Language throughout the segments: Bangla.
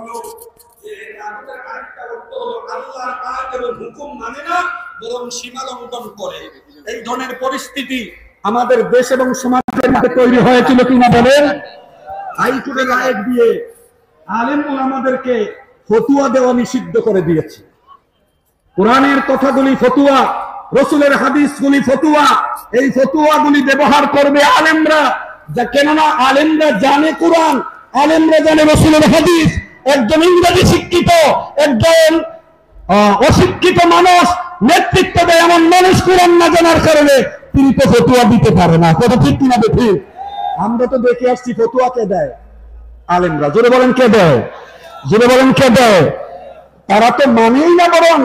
হলো যে তাগুতের আরেকটা অর্থ হলো আল্লাহর আয়াত এবং হুকুম মানে না, বরং সীমা লঙ্ঘন করে। এই ধরনের পরিস্থিতি আমাদের দেশ এবং সমাজের মধ্যে তৈরি হয়েছিল কিনা বলেন? হাইকোর্টের রায় দিয়ে আলেম ওলামাদেরকে ফতুয়া দেওয়া নিষিদ্ধ করে দিয়েছে। কোরআনের কথাগুলি ফতুয়া, রসুলের হাদিসগুলি ফতুয়া, এই ফতুয়াগুলি ব্যবহার করবে আলেমরা, যা কেননা আলেমরা জানে কোরআন, আলেমরা জানে রসুলের হাদিস। একজন ইংরেজি শিক্ষিত, একজন অশিক্ষিত মানুষ নেতৃত্ব দেয় এমন মানুষ কোরআন না জানার কারণে তিনি তো ফতুয়া দিতে পারে না। কথা ঠিক কিনা ঠিক? আমরা তো দেখে আসছি ফতুয়া কে দেয়? আলেমরা। জোরে বলেন কে দেয়? জোরে বলেন কে দেয়? তারা তো মানেই না, বরং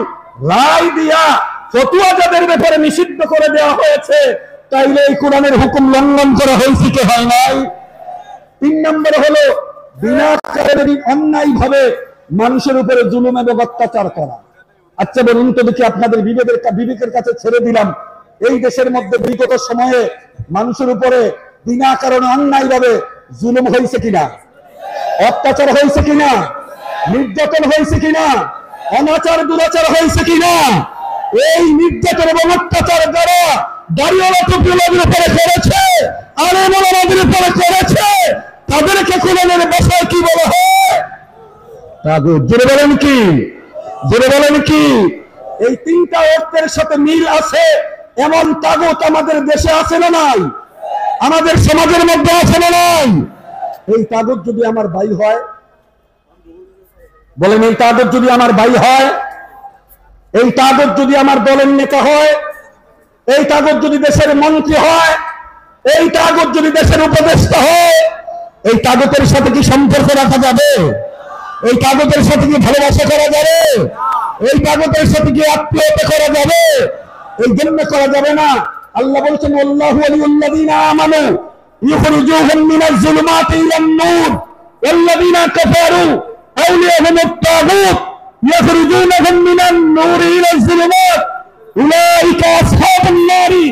রায় দিয়া ফতুয়া যাদের ব্যাপারে নিষিদ্ধ করে দেওয়া হয়েছে, তাইলে এই কোরআনের হুকুম লঙ্ঘন করা হয়েছে কি হয় নাই? 3 নম্বর হলো বিনা কারণে অন্যায় ভাবে মানুষের উপরে জুলুম এবং অত্যাচার করা। আচ্ছা বলুন তো দেখি, আপনাদের বিবেকের কাছে ছেড়ে দিলাম, এই দেশের মধ্যে বিগত সময়ে মানুষের উপরে বিনা কারণে অন্যায় ভাবে জুলুম হয়েছে কিনা? অত্যাচার হয়েছে কিনা? নির্যাতন হয়েছে কিনা? অনাচার দুরাচার হয়েছে কিনা? এই নির্যাতন এবং অত্যাচার যারা দাঁড়িয়েওয়ালা টুপিওয়ালাদের উপরে করেছে, আলেম ওলামাদের উপরে করেছে, তাদেরকে কোরআনের ভাষায় কি বলা হয়? তাগুত। জোরে বলেন কি? জোরে বলেন কি? এই 3টা অর্থের সাথে মিল আছে এমন তাগুত আমাদের দেশে আছে না নাই? আমাদের সমাজের মধ্যে আছে না নাই? এই তাগুত যদি আমার ভাই হয়, বলেন এই তাগুত যদি আমার ভাই হয়, এই তাগুত যদি আমার দলের নেতা হয়, এই তাগুত যদি দেশের মন্ত্রী হয়, এই তাগুত যদি দেশের উপদেষ্টা হয়, এই তাগুতের সাথে কি সম্পর্ক রাখা যাবে? এই তাগুতের সাথে কি ভালোবাসা করা যাবে? এই তাগুতের সাথে কি আত্মীয়তা করা যাবে? এই জন্য করা যাবে না। আল্লাহ বলছেন আল্লাহু ওয়ালিউল্লাযিনা আমানু ইখরিজুহুম মিনাজ যুলুমাতি ইলান নূর ওয়াল্লাযিনা কাফারু আউলিয়াহুমুত তাগুত ইখরিজুনাহুম মিনান নূরি ইলাজ যুলুমাত উলাইকা আসহাবুন নারি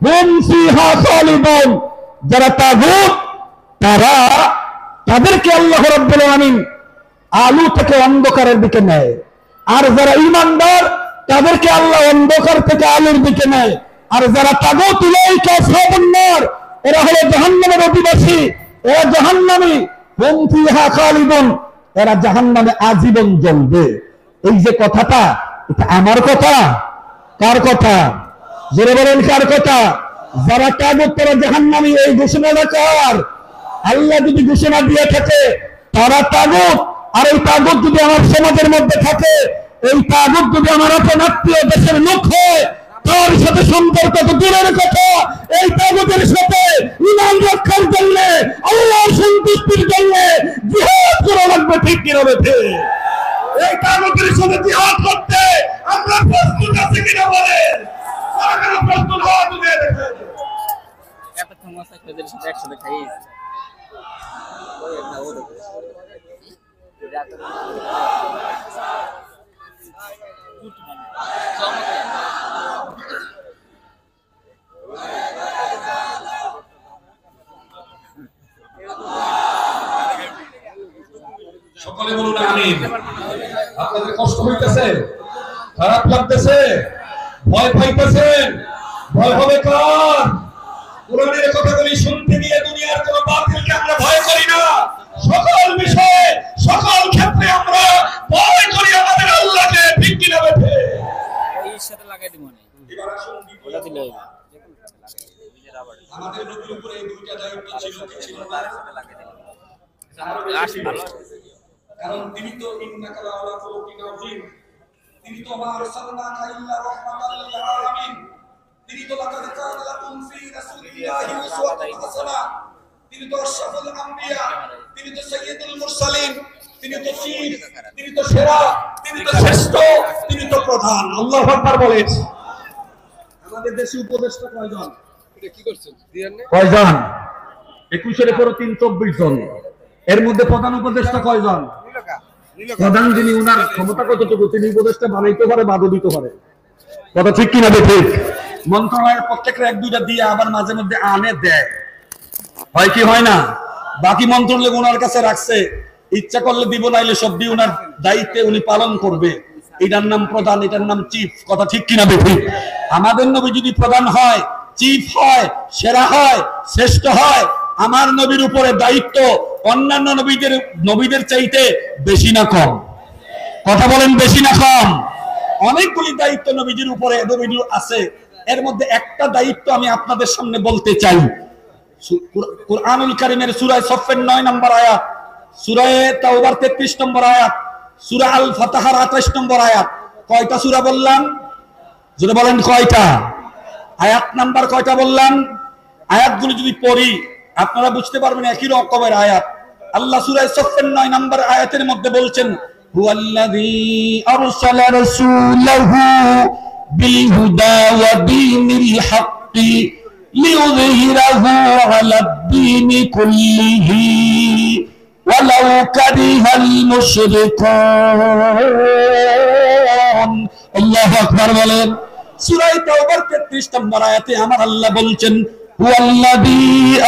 হুম ফিহা খালিদুন। যারা তাগুত তাদেরকে আল্লাহ রাব্বুল আলামিন আলো থেকে অন্ধকারের দিকে নেয়, আর যারা ঈমানদার তাদেরকে আল্লাহ অন্ধকার থেকে আলোর দিকে নেয়। আর যারা তাগুত উলাইকা আসহাবুন নার, এরা হলো জাহান্নামের অধিবাসী, এরা জাহান্নামী, হুম ফিহা খালিদুন, এরা জাহান্নামে আজীবন জ্বলবে। এই যে কথাটা, এটা আমার কথা? কার কথা? জোরে বলেন কার কথা? যারা তাগুত তারা জাহান্নামী, এই ঘোষণাটা কার? আল্লাহ যদি ঘোষণা দিয়ে থাকে তারা তাগুত, আর এই তাগুত যদি আমার সমাজের মধ্যে থাকে, এই তাগুত যদি আমার আপন আত্মীয় দেশের লোক হয়, তার সাথে সম্পর্ক তো দূরের কথা, এই তাগুতের সাথে ঈমান রক্ষার জন্য, আল্লাহর সন্তুষ্টির জন্য জিহাদ করা লাগবে। ঠিক কিনা বেঠে? এই তাগুতের সাথে জিহাদ করতে আমরা প্রস্তুত আছি কিনা বলেন? আপনারা প্রস্তুত হওয়া তুলে দেখেন। এত সমস্যা খেদের সাথে একসাথে খাই সকলে বলুন আমিন। আপনাদের কষ্ট হইতেছে? খারাপ লাগতেছে? ভয় পাইতেছেন? ভয় হবে কার? কোরআনের কথাগুলি শুনতে গিয়ে দুনিয়ার কোন বাতিলকে আমরা ভয় করি না। সকল বিষয়ে, সকল ক্ষেত্রে আমরা ভয় করি আমাদের আল্লাহকে। ঠিক কিনা বেঠে? এই সাথে লাগাই দিব না। এবার আসুন ওটা দিলে হবে। আমাদের নবীর উপরে এই 2টা দায়িত্ব ছিল, কি ছিল না? কারণ তিনি তো ইন্নাকা লাআলা খুলুকিন আযীম, তিনি তো মা আরসালনাকা ইল্লা রাহমাতাল লিল আলামিন, তিনি তো লাকাদ কানা লাকুম ফি রাসূলিল্লাহি উসওয়াতুন হাসানাহ, তিনি তো আশরাফুল আম্বিয়া, তিনি তো সাইয়্যিদুল মুরসালিন, তিনি তো শীষ, তিনি তো সেরা, তিনি তো শ্রেষ্ঠ, তিনি তো প্রধান। আল্লাহু আকবার বলেন। আমাদের দেশে উপদেষ্টা কয়জন? এটা কি করছেন? কয়জন? 21 এর পরে 324 জন। এর মধ্যে প্রধান উপদেষ্টা কয়জন? প্রধান যিনি, উনার ক্ষমতা কতটুকু? তিনি উপদেষ্টা বানাইতে পারে, বাদও দিতে পারে। কথা ঠিক কিনা ঠিক? মন্ত্রণালয়ের প্রত্যেকটা 1-2টা দিয়ে আবার মাঝে মধ্যে আনে দেয়, হয় কি হয় না? বাকি মন্ত্রণালয় ওনার কাছে রাখছে, ইচ্ছা করলে দিব, নাইলে সব দিয়ে উনার দায়িত্বে উনি পালন করবে। এটার নাম প্রধান, এটার নাম চিফ। কথা ঠিক কিনা বেঠিক? আমাদের নবী যদি প্রধান হয়, চিফ হয়, সেরা হয়, শ্রেষ্ঠ হয়, আমার নবীর উপরে দায়িত্ব অন্যান্য নবীদের চাইতে বেশি না কম? কথা বলেন, বেশি না কম? অনেকগুলি দায়িত্ব নবীজির উপরে নবীর আছে। এর মধ্যে একটা দায়িত্ব আমি আপনাদের সামনে বলতে চাই। কুরআনুল কারীমের সূরা সফের 9 নম্বর আয়াত, সূরা তাওবার 33 নম্বর আয়াত, সূরা আল ফাতহার 28 নম্বর আয়াত। কয়টা সূরা বললাম? যদি বলেন কয়টা? আয়াত নাম্বার কয়টা বললাম? আয়াতগুলো যদি পড়ি আপনারা বুঝতে পারবেন একই রকমের আয়াত। আল্লাহ সূরা সফের 9 নম্বর আয়াতের মধ্যে বলছেন, হুয়াল্লাযী আরসালা রাসূলাহু বিল হুদা ওয়া দীনিল হাক্কি লিইয়ুযহিরাহু আলাদ দীনি কুল্লিহি ওয়ালাউ কারিহাল মুশরিকুন। আল্লাহু আকবার বলেন। সূরা তাওবার 33 নম্বর আয়াতে আমার আল্লাহ বলছেন, হুয়াল্লাযী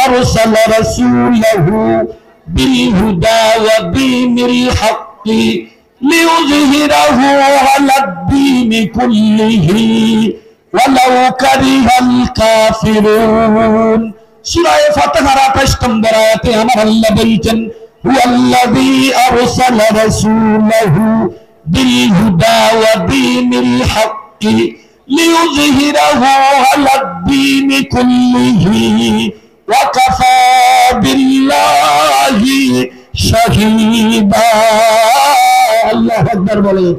আরসালা রাসূলাহু বিল হুদা ওয়া দীনিল হাক্কি লিইয়ুযহিরাহু আলাদ দীনি কুল্লিহি ওয়ালাউ কারিহাল কাফিরুন। সূরা ফাতিহার 28 নম্বর আয়াতে আমার আল্লাহ বলছেন, হুয়াল্লাযী আরসালা রাসূলাহু বিল হুদা ওয়া দীনিল হাক্কি লিইয়ুযহিরাহু আলাদ দীনি কুল্লিহি ওয়া কাফা বিল্লাহি শাহীদা। আল্লাহু আকবার বলেন।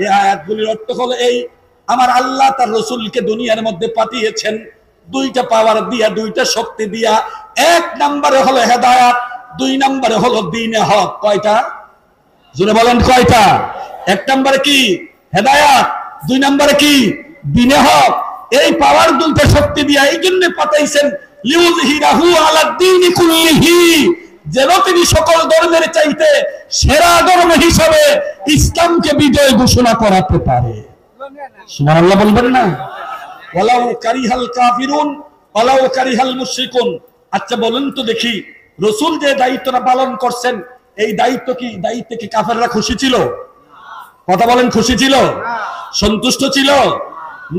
এই আয়াতগুলির অর্থ হলো এই, আমার আল্লাহ তার রাসূলকে দুনিয়ার মধ্যে পাঠিয়েছেন দুইটা পাওয়ার দিয়া, দুইটা শক্তি দিয়া। এক নম্বরে হলো হেদায়েত, দুই নম্বরে হলো দ্বীনে হক। কয়টা? জোরে বলেন কয়টা? এক নম্বরে কি? হেদায়েত, দুই নম্বরে কি? দ্বীনে হক। এই পাওয়ার দুইটা শক্তি দিয়া এই জন্য পাঠাইছেন, লিইয়ুযহিরাহু আলাদ দীনি কুল্লিহি, যেন তিনি সকল ধর্মের চাইতে সেরা ধর্ম হিসাবে ইসলামকে বিজয় ঘোষণা করাতে পারে। সুবহানাল্লাহ বলবেন না? ওয়ালাউ কারিহাল কাফিরুন ওয়ালাউ কারিহাল মুশরিকুন। আচ্ছা বলেন তো দেখি, রাসূল যে দায়িত্বটা পালন করছেন, এই দায়িত্বে কি কাফেররা খুশি ছিল? কথা বলেন, খুশি ছিল? সন্তুষ্ট ছিল?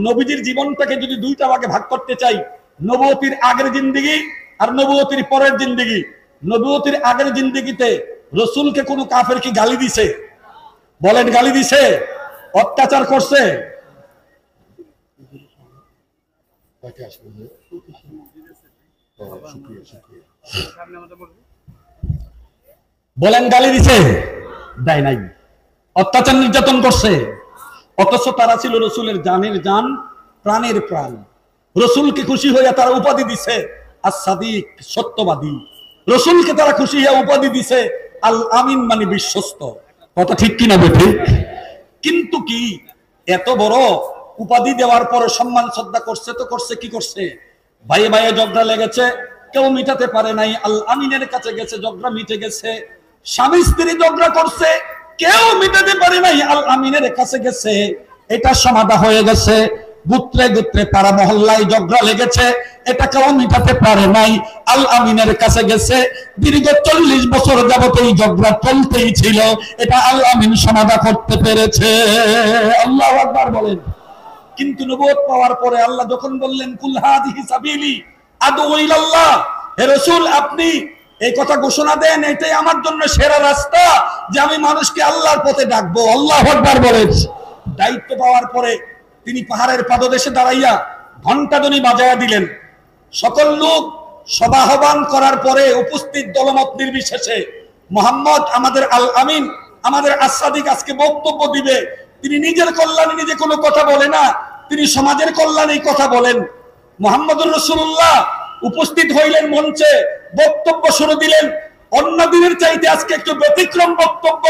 নবীজির জীবনটাকে যদি দুইটা ভাগে ভাগ করতে চাই, নবুয়তির আগের জিন্দেগি আর নবুয়তির পরের জিন্দেগি। নবুয়তির আগের জিন্দেগিতে রাসূলকে কোন কাফের কি গালি দিছে? বলেন, গালি দিছে? অত্যাচার করছে? বলেন, গালি দিছে? দেয় নাই। অত্যাচার নির্যাতন করছে? অথচ তারা ছিল রাসূলের জানের জান, প্রাণের প্রাণ। রাসূলকে খুশি হইয়া তারা উপাধি দিছে as-সাদিক, সত্যবাদী। রাসূলকে তারা খুশি হইয়া উপাধি দিছে আল আমিন, মানে বিশ্বস্ত। কথা ঠিক কিনা বেঠিক? কিন্তু কি এত বড় উপাধি দেওয়ার পরে সম্মান শ্রদ্ধা করছে তো করছে, কি করছে? ভাইয়ে ভাইয়ে ঝগড়া লেগেছে, কেউ মিটাতে পারে নাই, আল আমিনের কাছে গেছে, ঝগড়া মিটে গেছে। স্বামী স্ত্রী ঝগড়া করছে, কেউ মিটাতে পারে নাই, আল আমিনের কাছে গেছে, এটা সমাধান হয়ে গেছে। গোত্রে গোত্রে পাড়া মহল্লায় ঝগড়া লেগেছে, এটা কেউ মিটাতে পারে নাই, আল আমিনের কাছে গেছে। দীর্ঘ 40 বছর যাবত এই ঝগড়া চলতেই ছিল, এটা আল আমিন সমাধান করতে পেরেছে। আল্লাহু আকবার বলেন। কিন্তু নবুয়ত পাওয়ার পরে আল্লাহ যখন বললেন, কুল হাদিহি সাবিলি আদউ ইলাল্লাহ, হে রাসূল আপনি এই কথা ঘোষণা দেন, এটাই আমার জন্য সেরা রাস্তা, যে আমি মানুষকে আল্লাহর পথে ডাকবো। আল্লাহু আকবার বলেন। দায়িত্ব পাওয়ার পরে তিনি পাহাড়ের পাদদেশে দাঁড়াইয়া ঘণ্টাধ্বনি বাজায়া দিলেন। সকল লোক সভা আহ্বান করার পরে উপস্থিত দলমত নির্বিশেষে মুহাম্মদ আমাদের আল আমিন, আমাদের আস-সাদিক আজকে বক্তব্য দিবে। তিনি নিজের কল্যাণে নিজে কোনো কথা বলে না, তিনি সমাজের কল্যাণেই কথা বলেন। মুহাম্মদুর রাসূলুল্লাহ উপস্থিত হইলেন মঞ্চে, বক্তব্য শুরু দিলেন। অন্য দিনের চাইতে আজকে একটু ব্যতিক্রম বক্তব্য।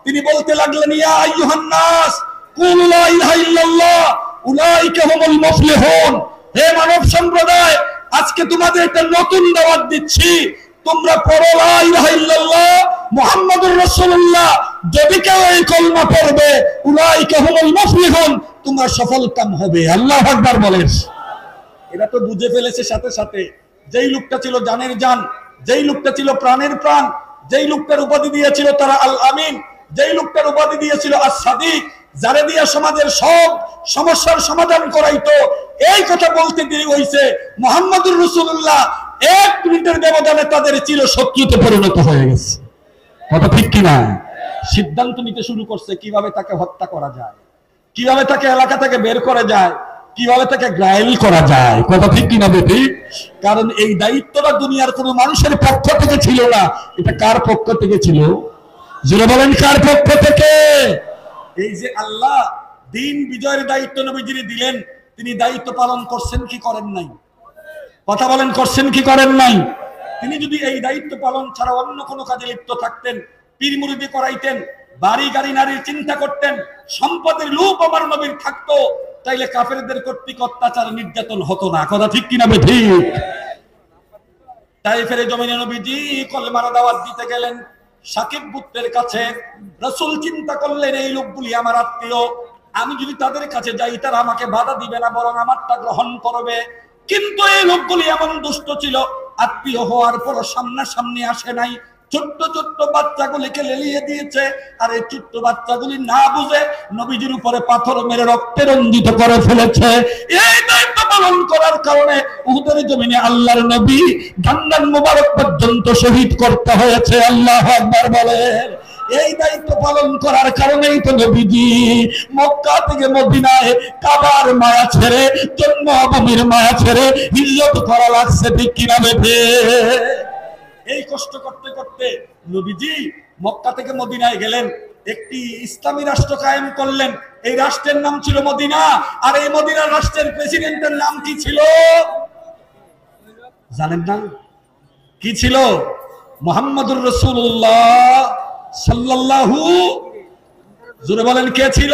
তিনি বলতে লাগলেন, ইয়া আইয়ুহান নাস কুলু লা ইলাহা ইল্লাল্লাহ উলাইকা হুমুল মুফলিহুন। হে মানব সম্প্রদায়, আজকে তোমাদের একটা নতুন দাওয়াত দিচ্ছি, তোমরা পড়ো লা ইলাহা ইল্লাল্লাহ মুহাম্মাদুর রাসূলুল্লাহ। যদি কেউ এই কলমা পড়বে, উলাইকা হুমুল মুফলিহুন, তোমরা সফলকাম হবে। আল্লাহু আকবার বলেন। এরা তো বুঝে ফেলেছে সাথে সাথে, যেই লোকটা ছিল জানের জান, যেই লোকটা ছিল প্রাণের প্রাণ, যেই লোকটার উপাধি দিয়েছিল তারা আল আমিন, যেই লোকটার উপাধি দিয়েছিল as-সাদিক, যারা দিয়া সমাজের সব সমস্যার সমাধান করাইতো, এই কথা বলতে দেরি হইছে মুহাম্মদুর রাসূলুল্লাহ 1 মিনিটের ব্যবধানে তাদের চির শত্রুতে পরিণত হয়ে গেছে। কথা ঠিক কিনা? সিদ্ধান্ত নিতে শুরু করছে কিভাবে তাকে হত্যা করা যায়, কিভাবে তাকে এলাকা থেকে বের করা যায়, কিভাবে তাকে ঘায়েল করা যায়। কথা ঠিক কিনা বেটি? কারণ এই দায়িত্বটা দুনিয়ার কোনো মানুষের পক্ষ থেকে ছিল না, এটা কার পক্ষ থেকে ছিল? জোরে বলেন, কার পক্ষ থেকে? এই যে আল্লাহ দিন বিজয়ের দায়িত্ব নবীজিকে দিলেন, তিনি দায়িত্ব পালন করছেন কি করেন নাই? কথা বলেন, করছেন কি করেন নাই? তিনি যদি এই দায়িত্ব পালন ছাড়া অন্য কোনো কাজে লিপ্ত থাকতেন, পীর মুরিদি করাইতেন, বাড়ি গাড়ি নারীর চিন্তা করতেন, সম্পদের লোভ আমার নবীর থাকতো, তাইলে কাফেরদের কর্তৃক অত্যাচার নির্যাতন হতো না। কথা ঠিক কিনা বেঠি? তাইফের জমিনে নবীজি কলেমার দাওয়াত দিতে গেলেন সাকিব পুত্রের কাছে। রাসূল চিন্তা করলেন এই লোকগুলি আমার আত্মীয়, আমি যদি তাদের কাছে যাই তারা আমাকে বাধা দিবে না, বরং আমারটা গ্রহণ করবে। কিন্তু এই লোকগুলি এমন দুষ্ট ছিল, আত্মীয় হওয়ার পর সামনাসামনি আসে নাই, ছোট্ট ছোট্ট বাচ্চাগুলিকে লেলিয়ে দিয়েছে। আর এই ছোট্ট বাচ্চাগুলি না বুঝে নবীজির উপরে পাথর মেরে রক্তে রঞ্জিত করে ফেলেছে। এই দায়িত্ব পালন করার কারণে উহুদের জমিনে আল্লাহর নবী দান্দান মুবারক পর্যন্ত শহীদ করতে হয়েছে। আল্লাহু আকবার বলেন। এই দায়িত্ব পালন করার কারণেই তো নবীজি মক্কা থেকে মদিনায় কাবার মায়া ছেড়ে, জন্মভূমির মায়া ছেড়ে হিজরত করা লাগছে। ঠিক কিনা বেঠে? এই কষ্ট করতে করতে নবীজি মক্কা থেকে মদিনায় গেলেন, একটি ইসলামী রাষ্ট্র কায়েম করলেন। এই রাষ্ট্রের নাম ছিল মদিনা। আর এই মদিনার রাষ্ট্রের প্রেসিডেন্টের নাম কি ছিল জানেন না? কি ছিল? মুহাম্মদুর রাসূলুল্লাহ সাল্লাল্লাহু, জোরে বলেন, কে ছিল?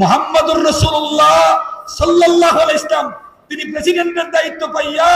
মুহাম্মদুর রাসূলুল্লাহ সাল্লাল্লাহু আলাইহি ওয়াসাল্লাম। তিনি প্রেসিডেন্টের দায়িত্ব পাইয়া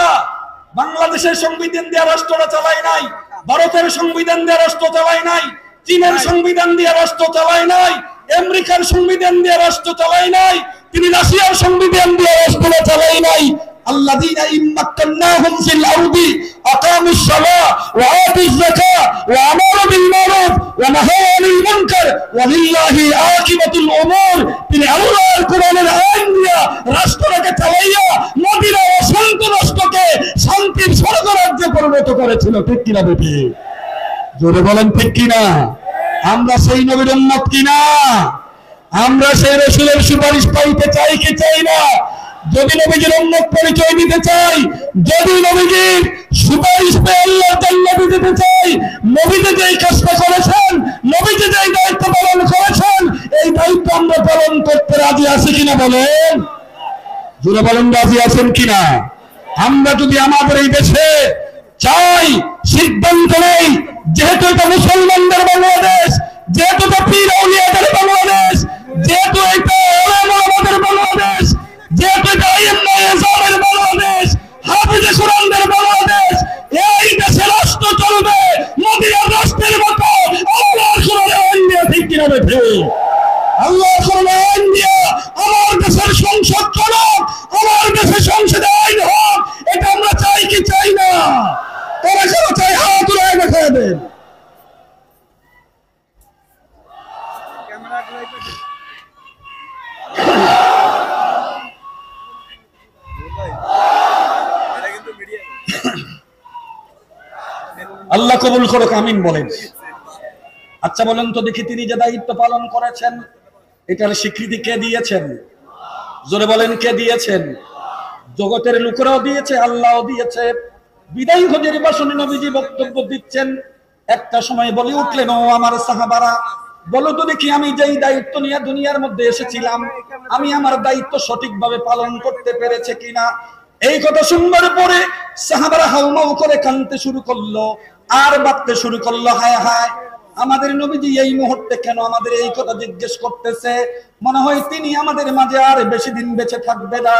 বাংলাদেশের সংবিধান দিয়ে রাষ্ট্রটা চালায় নাই, ভারতের সংবিধান দিয়ে রাষ্ট্র চালায় নাই, চীনের সংবিধান দিয়ে রাষ্ট্র চালায় নাই, আমেরিকার সংবিধান দিয়ে রাষ্ট্র চালায় নাই, তিনি রাশিয়ার সংবিধান দিয়ে রাষ্ট্র চালায় নাই। আল্লাযীনা ইম্মাক্কান্নাহুম ফিল আরদি আকামুস সালাহ ওয়া আতুজ যাকাহ ওয়া আমারু বিল মারুফ ওয়া নাহাউ আনিল মুনকার ওয়া লিল্লাহি আকিবাতুল উমুর। তিনি আল্লাহর কোরআনের আইন দিয়া রাষ্ট্রটাকে চালাইয়া মদিনা ও শান্ত রাষ্ট্রকে শান্তির স্বর্গরাজ্যে পরিণত করেছিল। ঠিক কিনা বেটি? জোরে বলেন, ঠিক কিনা? আমরা সেই নবীর উম্মত কিনা? আমরা সেই রাসূলের সুপারিশ পাইতে চাই কি চাই না? যদি নবীজির উম্মত পরিচয় দিতে চাই, যদি নবীজির সুপারিশ পেয়ে আল্লাহর জান্নাতে যেতে চাই, নবীজি যেই কাজটা করেছেন, নবীজি যেই দায়িত্ব পালন করেছেন, এই দায়িত্ব আমরা পালন করতে রাজি আছি কিনা বলেন? জোরে বলেন, রাজি আছেন কিনা? আমরা যদি আমাদের এই দেশে চাই, সিদ্ধান্ত নেই, যেহেতু এটা মুসলমানদের বাংলাদেশ, যেহেতু এটা পীর আউলিয়াদের বাংলাদেশ, যেহেতু এটা উলামাদের বাংলাদেশ, যেহেতু এটা আইম্মায়ে ইসলামের বাংলাদেশ, হাফিজে কোরআনদের বাংলাদেশ, এই দেশে রাষ্ট্র চলবে মদিনার রাষ্ট্রের মতো আল্লাহর কোরআনের আইন দিয়ে। ঠিক কিনা বেঠে? আল্লাহর কোরআনের আইন দিয়ে আমার দেশের সংসদ চলুক, আমার দেশের সংসদে আইন হোক, এটা আমরা চাই কি চাই না? তারা কেন চাই? হাত উড়ায় দেখা দেন। আল্লাহ কবুল করুক, আমিন বলেন। আচ্ছা বলেন তো দেখি, তিনি যে দায়িত্ব পালন করেছেন এটার স্বীকৃতি কে দিয়েছেন? জোরে বলেন, কে দিয়েছেন? জগতের লোকেরাও দিয়েছে, আল্লাহও দিয়েছে। বিদায়ী হজের ভাষণে নবীজি বক্তব্য দিচ্ছেন। একটা সময় বলে উঠলেন, ও আমার সাহাবারা, বলো তো দেখি আমি যেই দায়িত্ব নিয়ে দুনিয়ার মধ্যে এসেছিলাম, আমি আমার দায়িত্ব সঠিকভাবে পালন করতে পেরেছে কিনা? এই কথা শুনবার পরে সাহাবারা হাউমাউ করে কাঁদতে শুরু করলো, আর ভাবতে শুরু করলো, হায় হায়, আমাদের নবীজি এই মুহূর্তে কেন আমাদের এই কথা জিজ্ঞেস করতেছে? মনে হয় তিনি আমাদের মাঝে আর বেশি দিন বেঁচে থাকবে না।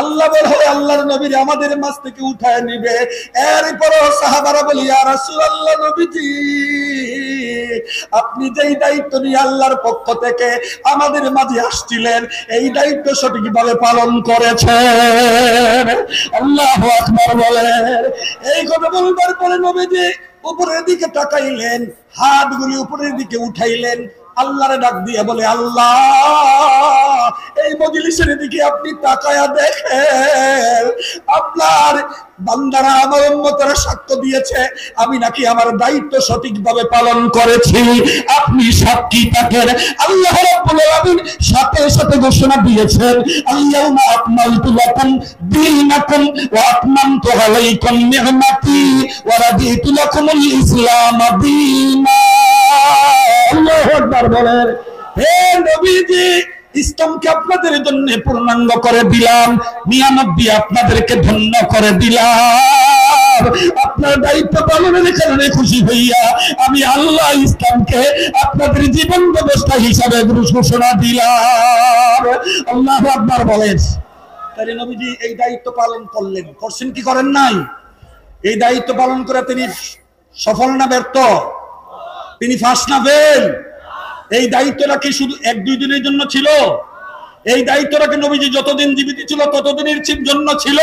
আল্লাহ বলে আল্লাহর নবীর আমাদের মাঝ থেকে উঠায় নিবে। এরপরও সাহাবারা বলি, ইয়া রাসূলুল্লাহ, নবীজি আপনি যেই দায়িত্ব নিয়ে আল্লাহর পক্ষ থেকে আমাদের মাঝে আসছিলেন, এই দায়িত্ব সঠিকভাবে পালন করেছেন। আল্লাহু আকবার বলেন। এই কথা বলবার পরে নবীজি উপরের দিকে তাকাইলেন, হাতগুলি উপরের দিকে উঠাইলেন, আল্লাহরে ডাক দিয়ে বলে, আল্লাহ এই মজলিসের দিকে আপনি তাকায়া দেখেন, আপনার বান্দারা আমার উম্মতেরা সাক্ষ্য দিয়েছে আমি নাকি আমার দায়িত্ব সঠিকভাবে পালন করেছি, আপনি সাক্ষী থাকেন। আল্লাহ রাব্বুল আলামিন সাথে সাথে ঘোষণা দিয়েছেন, আল-ইয়াউমা আকমালতু লাকুম দীনাকুম ওয়া আতমামতু আলাইকুম নি'মাতি ওয়া রাদিতু লাকুমুল ইসলাম দীনা। আল্লাহু আকবার বলেন। হে নবীজি, ইসলামকে আপনাদের জন্য পূর্ণাঙ্গ করে দিলাম, 99 আপনাদেরকে ধন্য করে দিলাম। আপনার দায়িত্ব পালনের কারণে খুশি হইয়া আমি আল্লাহ ইসলামকে আপনাদের জীবন ব্যবস্থা হিসাবে ঘোষণা দিলাম। আল্লাহু আকবার বলেন। তাহলে নবীজি এই দায়িত্ব পালন করলেন, করছেন কি করেন নাই? এই দায়িত্ব পালন করে তিনি সফল না ব্যর্থ? তিনি ফাঁস না ফেল? এই দায়িত্বটা কি শুধু 1-2 দিনের জন্য ছিল? এই দায়িত্বটা কি নবীজি যতদিন জীবিত ছিল ততদিনের জন্য ছিল?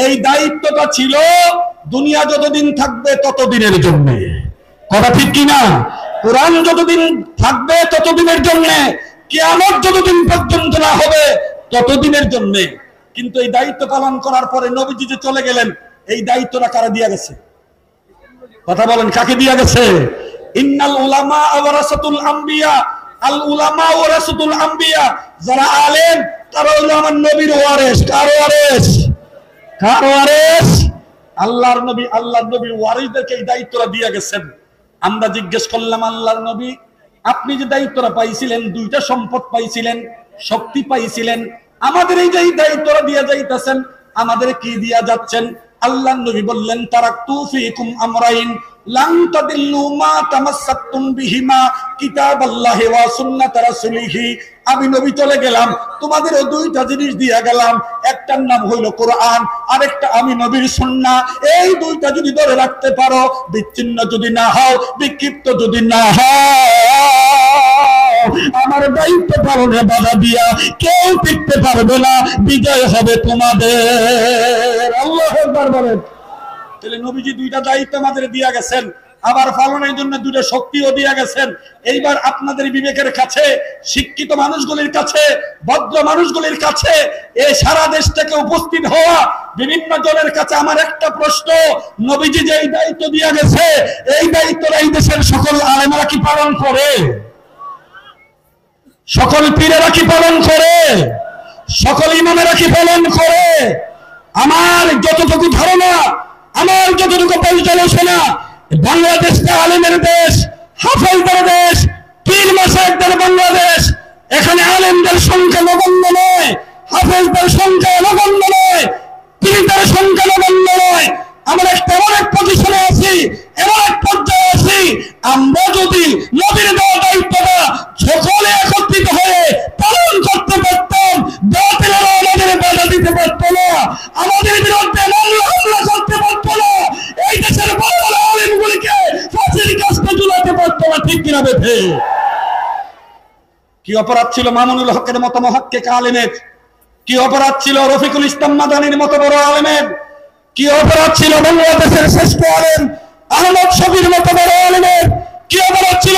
এই দায়িত্বটা ছিল দুনিয়া যতদিন থাকবে ততদিনের জন্য। কথা ঠিক কিনা? কোরআন যতদিন থাকবে ততদিনের জন্য, কিয়ামত যতদিন পর্যন্ত না হবে ততদিনের জন্য। কিন্তু এই দায়িত্ব পালন করার পরে নবীজি যে চলে গেলেন, এই দায়িত্বটা কারা দিয়া গেছে? কথা বলেন, কাকে দিয়া গেছে? ইন্নাল উলামা ওয়ারাসাতুল আম্বিয়া, আল উলামা ওয়ারাসাতুল আম্বিয়া, যারা আলেম তারা হলো আমার নবীর ওয়ারিস। কার ওয়ারিস? কার ওয়ারিস? আল্লাহর নবী। আল্লাহর নবীর ওয়ারিসদেরকে এই দায়িত্বটা দিয়ে গেছেন। আমরা জিজ্ঞেস করলাম, আল্লাহর নবী আপনি যে দায়িত্বটা পাইছিলেন, 2টা সম্পদ পাইছিলেন, শক্তি পাইছিলেন, আমাদের এই যে দায়িত্বটা দিয়ে যাইতেছেন, আমাদের কি দিয়া যাচ্ছেন? আল্লাহর নবী বললেন, তারাকতু ফীকুম আমরাইন লান তাদিল্লু মা তামাসসাকতুম বিহিমা কিতাবাল্লাহি ওয়া সুন্নাত রাসূলিহি। আমি নবী চলে গেলাম, তোমাদেরও 2টা জিনিস দিয়া গেলাম, একটার নাম হইল কোরআন, আরেকটা আমি নবীর সুন্নাহ। এই 2টা যদি ধরে রাখতে পারো, বিচ্ছিন্ন যদি না হও, বিক্ষিপ্ত যদি না হও, আমার দায়িত্ব পালনে বাধা দিয়া কেউ টিকতে পারবে না, বিজয় হবে তোমাদের। আল্লাহু আকবার বলেন। তাহলে নবীজি 2টা দায়িত্ব আমাদের দিয়া গেছেন, আবার পালনের জন্য 2টা শক্তিও দিয়া গেছেন। এইবার আপনাদের বিবেকের কাছে, শিক্ষিত মানুষগুলির কাছে, ভদ্র মানুষগুলির কাছে, এই সারা দেশ থেকে উপস্থিত হওয়া বিভিন্ন জনের কাছে আমার একটা প্রশ্ন, নবীজি যে এই দায়িত্ব দিয়া গেছে, এই দায়িত্বটা এই দেশের সকল আলেমরা কি পালন করে? সকল পীরেরা কি পালন করে? সকল ইমামেরা কি পালন করে? আমার যতটুকু ধারণা, আমার যতটুকু পর্যালোচনা, বাংলাদেশটা আলেমের দেশ, হাফেজদের দেশ, পীর মাশায়েখদের বাংলাদেশ। এখানে আলেমদের সংখ্যা নগণ্য নয়, হাফেজদের সংখ্যা নগণ্য নয়, পীরদের সংখ্যা নগণ্য নয়। আমরা একটা এমন এক পজিশনে আছি, এমন এক পর্যায়ে আছি, আমরা যদি নবীর দেওয়া দায়িত্বটা সকলে একত্রিত হয়ে পালন করতে পারতাম, বাতিলেরা আমাদের বাধা দিতে পারত না, আমাদের বিরুদ্ধে হামলা করতে পারত না, এই দেশের বড় বড় আলেমগুলিকে ফাঁসির কাস্তে ঝুলাতে পারত না। ঠিক কিনা বেঠে? কি অপরাধ ছিল মামুনুল হকের মতো মুহাক্কিক আলেমের? কি অপরাধ ছিল রফিকুল ইসলাম মাদানির মতো বড় আলেমের? কি অপরাধ ছিল বাংলাদেশের শ্রেষ্ঠ আলেম আহমদ শফির মতো বড় আলেমের? কি অপরাধ ছিল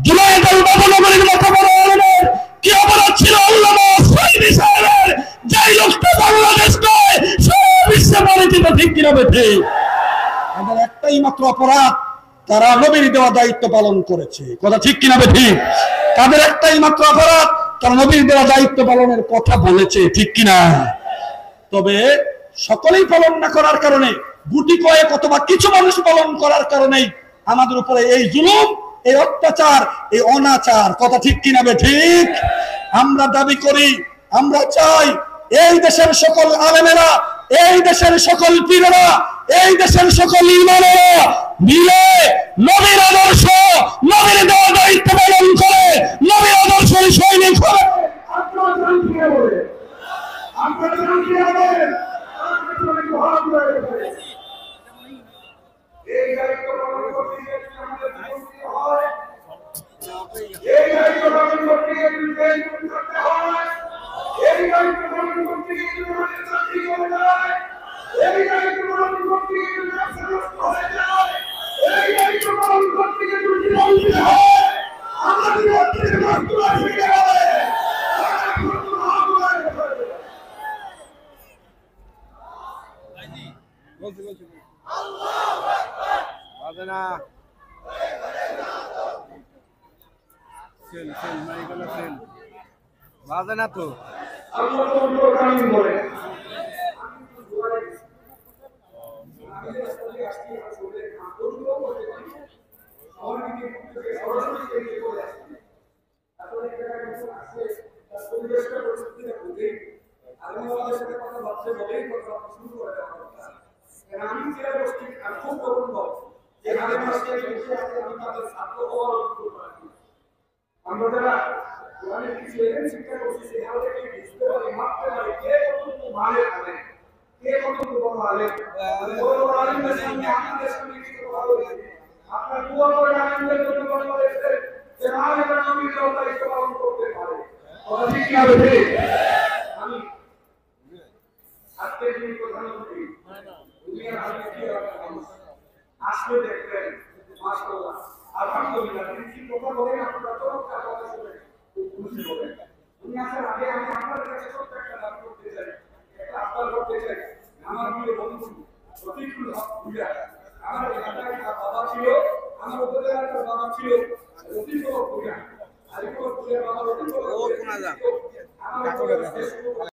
জুনায়েদ আল বাদনগরীর মতো বড় আলেমের? কি অপরাধ ছিল আল্লামা সাইদি সাহেবের, যেই লোকটা বাংলাদেশ নয় সারা বিশ্বে পরিচিত? ঠিক কিনা বেঠে? তাদের একটাই মাত্র অপরাধ, তারা নবীর দেওয়া দায়িত্ব পালন করেছে। কথা ঠিক কিনা বেঠে? তাদের একটাই মাত্র অপরাধ, তারা নবীর দেওয়া দায়িত্ব পালনের কথা বলেছে। ঠিক কিনা? তবে সকলেই পালন না করার কারণে, গুটি কয়েক অথবা কিছু মানুষ পালন করার কারণেই আমাদের উপরে এই জুলুম, এই অত্যাচার, এই অনাচার। কথা ঠিক কিনা ঠিক? আমরা দাবি করি, আমরা চাই এই দেশের সকল আলেমেরা, এই দেশের সকল পীরেরা, এই দেশের সকল ইমামেরা মিলে নবীর আদর্শ, নবীর দেওয়া দায়িত্ব পালন করে নবীর আদর্শের সৈনিক হবে। এই দায়িত্ব পালন করতে গিয়ে আমাদের বিপত্তি হয়, এই দায়িত্ব পালন করতে গিয়ে করতে হয়, এই দায়িত্ব পালন করতে গিয়ে আমাদের চাকরি হয়ে যায়, এই দায়িত্ব পালন করতে গিয়ে ব্যবসা নষ্ট হয়ে যায়, এই দায়িত্ব পালন করতে গিয়ে যদি বঞ্চিত হয় আমাদের অত্যাচার মাত্রা ফিরে হবে বাজে না তো আল্লাহ তো কানুন বলে আমরা যারা অনেক কিছু এলেন শিক্ষা করছি সেখান থেকে বুঝতে পারি মাপতে পারি কে কতটুকু ভালো আলেন কে কতটুকু বড় আলেন বড় বড় আলেমদের সামনে আপনাদের সামনে কিছু ভালো হয়েছে আপনার দুয়া করে আলেমদের জন্য বাংলাদেশের যে আলেমরা নবীর দায়িত্ব পালন করতে পারে কথা ঠিক কি হবে আমি আজকে যিনি প্রধানমন্ত্রী দুনিয়ার আগে কি আসলে দেখবেন মাশাআল্লাহ আলহামদুলিল্লাহ তিনি কি কথা বলেন আপনারা চমৎকার কথা শুনেন খুশি হবেন উনি আসার আগে আমি আপনাদের কাছে ছোট্ট একটা দাবি করতে চাই একটা আবদার করতে চাই আমার প্রিয় বন্ধু রফিকুল হক ভূঁইয়া আমার এলাকায় একটা বাবা ছিল আমার উপজেলার একটা বাবা ছিল রফিকুল হক ভূঁইয়া আলিপুর ভূঁইয়া বাবা রফিকুল হক ভূঁইয়া আমার